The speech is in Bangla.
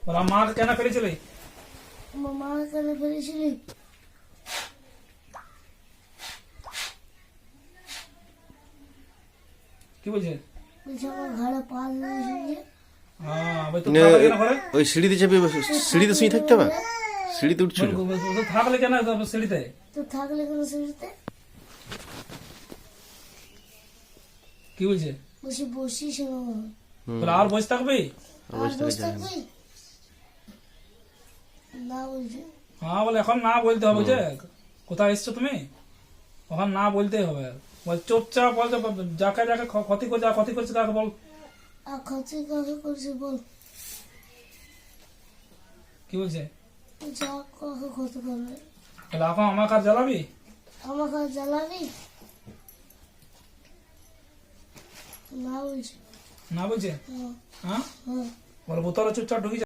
ওরা মার কেন ফেলেছিলি? মা কেন ফেলেছিলি? কি বলছে? বলছে আমার ঘরে পা দিয়েছে। হ্যাঁ ভাই, তো থাকলে কেন ঘরে? ওই সিঁড়িতে চেপে সিঁড়িতে শুয়ে থাকতে হবে, সিঁড়িতে উঠছিল। তো থাকলে কেন সিঁড়িতে? তো থাকলে কেন সিঁড়িতে? কি বলছে? বসে বসিস না। বলে আর বসে থাকবি? আর বসে থাকবি না বলছে। হ্যাঁ বলে এখন না বলতে হবে, যে কোথায় এসছো তুমি, ওখানে না বলতেই হবে। বল চুপচাপ বলতে, যাকে যাকে ক্ষতি করে, যা ক্ষতি করছে তাকে বল। আর খরচে কাকে করছে বল। কি বলছে? যা কাকে ক্ষতি করবে। তাহলে এখন আমার কাজ জ্বালাবি? আমাকে আর জ্বালাবি না বলছে। না বলছে? হ্যাঁ হ্যাঁ হ্যাঁ। বলে বোতলে চুপচাপ ঢুকি